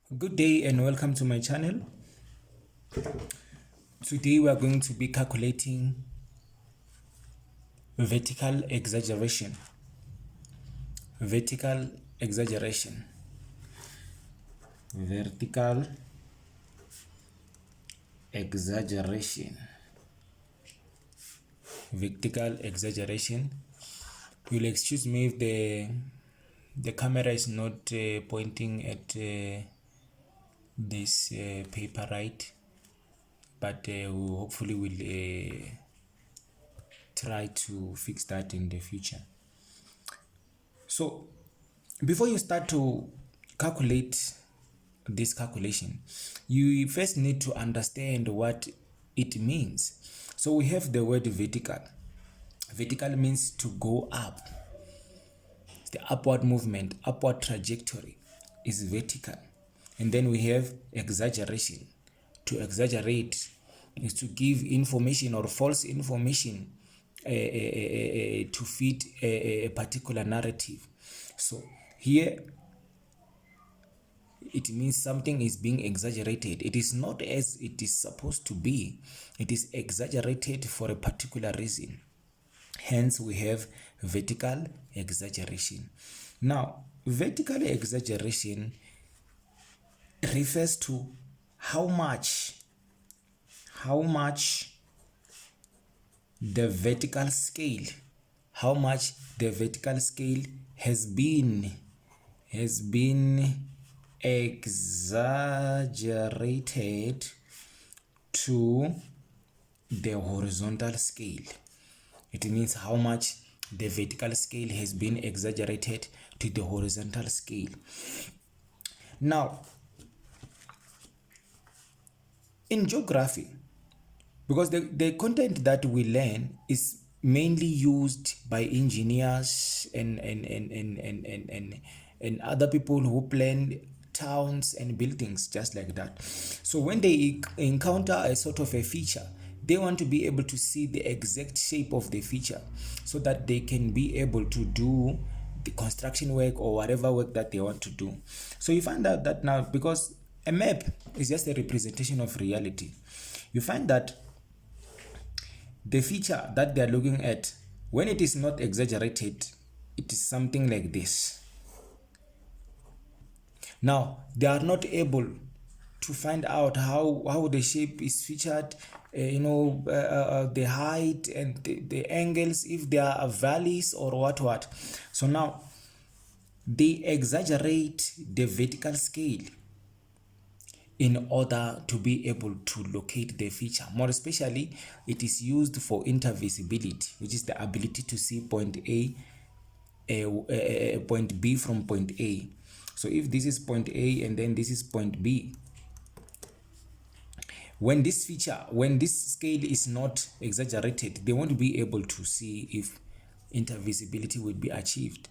Good day and welcome to my channel. Today we are going to be calculating vertical exaggeration. Vertical exaggeration. Vertical exaggeration. Vertical exaggeration. You'll excuse me if the camera is not pointing at this paper right, but we hopefully will try to fix that in the future. So before you start to calculate this calculation, you first need to understand what it means. So we have the word vertical. Vertical means to go up. The upward movement, upward trajectory is vertical. And then we have exaggeration. To exaggerate is to give information or false information to fit a particular narrative. So here it means something is being exaggerated. It is not as it is supposed to be. It is exaggerated for a particular reason. Hence we have vertical exaggeration. Now, vertical exaggeration refers to how much the vertical scale has been exaggerated to the horizontal scale. It means how much the vertical scale has been exaggerated to the horizontal scale. Now, in geography, because the content that we learn is mainly used by engineers and other people who plan towns and buildings just like that. So when they encounter a sort of a feature, they want to be able to see the exact shape of the feature so that they can be able to do the construction work or whatever work that they want to do. So you find out that now, because a map is just a representation of reality, you find that the feature that they are looking at, when it is not exaggerated, it is something like this. Now, they are not able to find out how the shape is featured, the height and the angles, if there are valleys or what. So now, they exaggerate the vertical scale in order to be able to locate the feature. More especially, it is used for intervisibility, which is the ability to see point B from point A. So if this is point A and then this is point B, when this scale is not exaggerated, they won't be able to see if intervisibility will be achieved.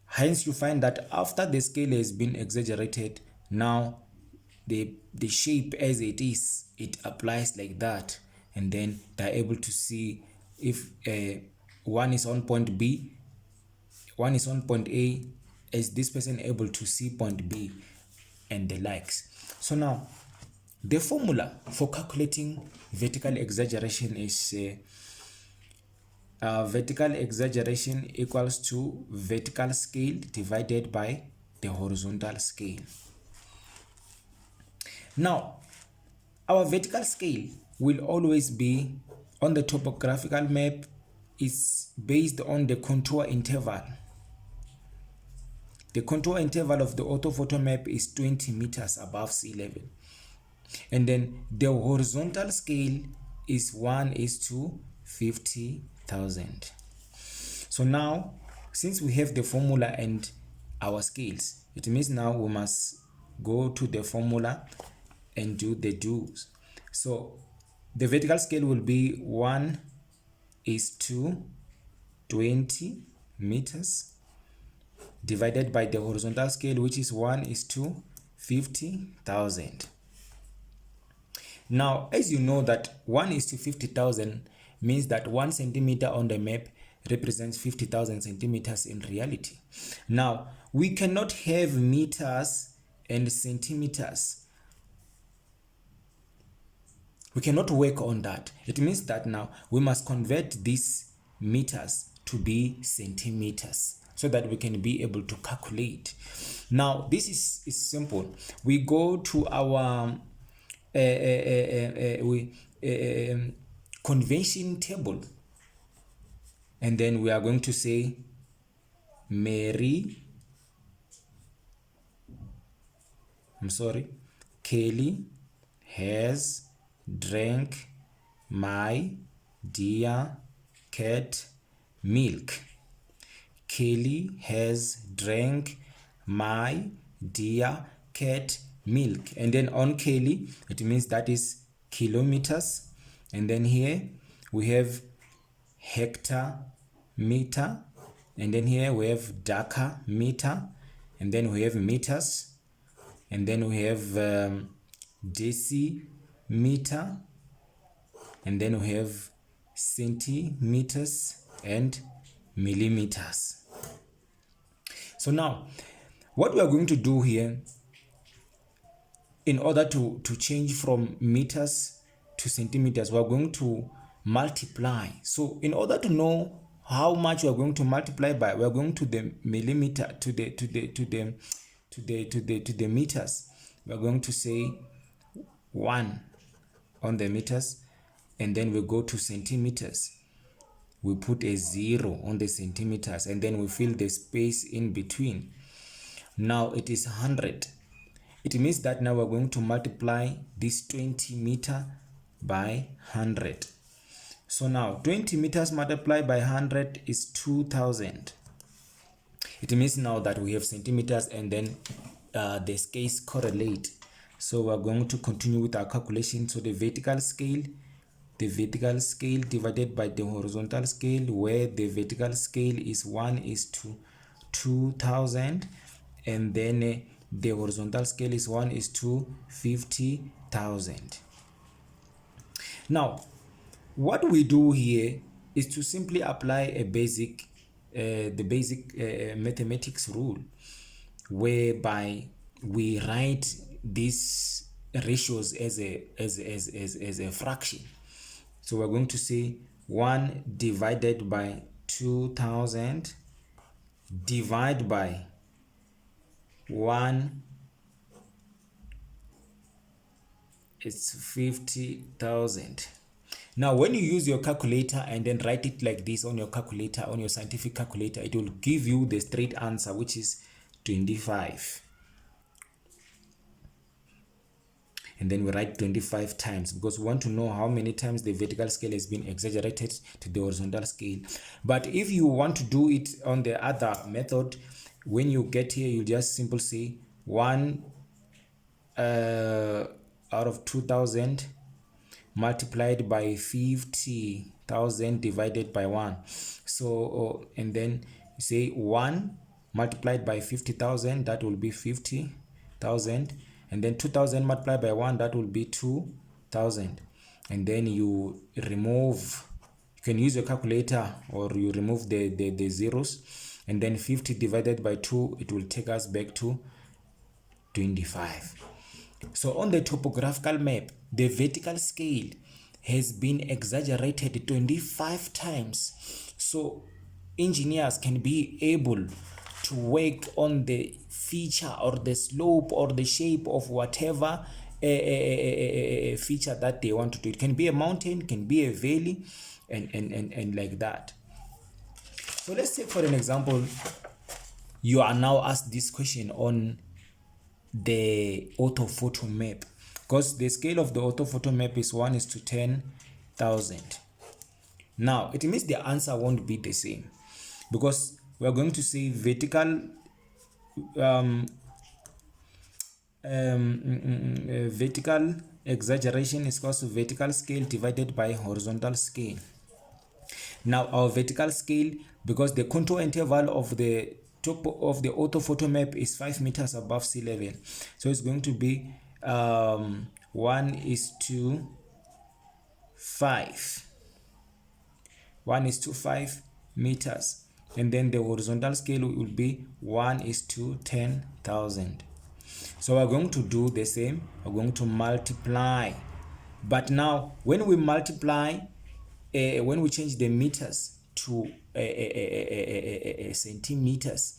Hence, you find that after the scale has been exaggerated, now the shape as it is, it applies like that, and then they're able to see if one is on point B, one is on point A, is this person able to see point B, and the likes. So now the formula for calculating vertical exaggeration is vertical exaggeration equals to vertical scale divided by the horizontal scale. Now, our vertical scale will always be on the topographical map, is based on the contour interval. The contour interval of the orthophoto map is 20 meters above sea level. And then the horizontal scale is 1:50,000. So now, since we have the formula and our scales, it means now we must go to the formula and do the do's. So the vertical scale will be 1:20 meters divided by the horizontal scale, which is 1:50,000. Now, as you know that 1:50,000 means that 1 centimeter on the map represents 50,000 centimeters in reality. Now, we cannot have meters and centimeters. We cannot work on that. It means that now we must convert these meters to be centimeters so that we can be able to calculate. Now this is simple. We go to our convention table, and then we are going to say Kelly has drank my dear cat milk. Kelly has drank my dear cat milk. And then on Kelly, it means that is kilometers. And then here we have hectare meter. And then here we have Dakar meter. And then we have meters. And then we have decimeter. And then we have centimeters and millimeters. So now, what we are going to do here, in order to change from meters to centimeters, we are going to multiply. So in order to know how much we are going to multiply by, we are going to the millimeter, to the meters. We are going to say 1 on the meters, and then we go to centimeters. We put a 0 on the centimeters, and then we fill the space in between. Now it is 100. It means that now we're going to multiply this 20 meter by 100. So now 20 meters multiplied by 100 is 2000. It means now that we have centimeters, and then the scales correlate. So we're going to continue with our calculation. So the vertical scale divided by the horizontal scale, where the vertical scale is 1 is to 2000, and then the horizontal scale is 1 is to 50,000. Now what we do here is to simply apply a basic mathematics rule, whereby we write these ratios as a fraction. So we're going to say 1 divided by 2000 divided by 1 is 50,000. Now when you use your calculator and then write it like this on your calculator, on your scientific calculator, it will give you the straight answer, which is 25. And then we write 25 times, because we want to know how many times the vertical scale has been exaggerated to the horizontal scale. But if you want to do it on the other method, when you get here, you just simply say 1 out of 2000 multiplied by 50,000 divided by 1. So and then you say 1 multiplied by 50,000, that will be 50,000, and then 2000 multiplied by 1, that will be 2000. And then you remove, you can use your calculator, or you remove the zeros, and then 50 divided by 2, it will take us back to 25. So on the topographical map, the vertical scale has been exaggerated 25 times. So engineers can be able to work on the feature or the slope or the shape of whatever feature that they want to do. It can be a mountain, can be a valley, and like that. So let's take for an example, you are now asked this question on the orthophoto map, because the scale of the orthophoto map is 1 is to 10,000. Now it means the answer won't be the same, because we are going to say vertical vertical exaggeration is equal to vertical scale divided by horizontal scale. Now our vertical scale, because the contour interval of the top of the orthophoto map is 5 meters above sea level, so it's going to be 1 is to 5 meters, and then the horizontal scale will be 1 is to 10,000. So we're going to do the same. We're going to multiply, but now when we multiply, when we change the meters to centimeters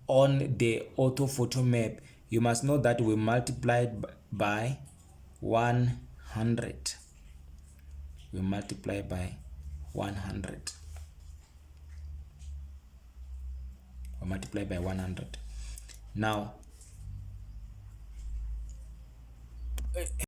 on the orthophoto map, you must know that we multiplied by 100. We multiply by 100. We multiply by 100. Now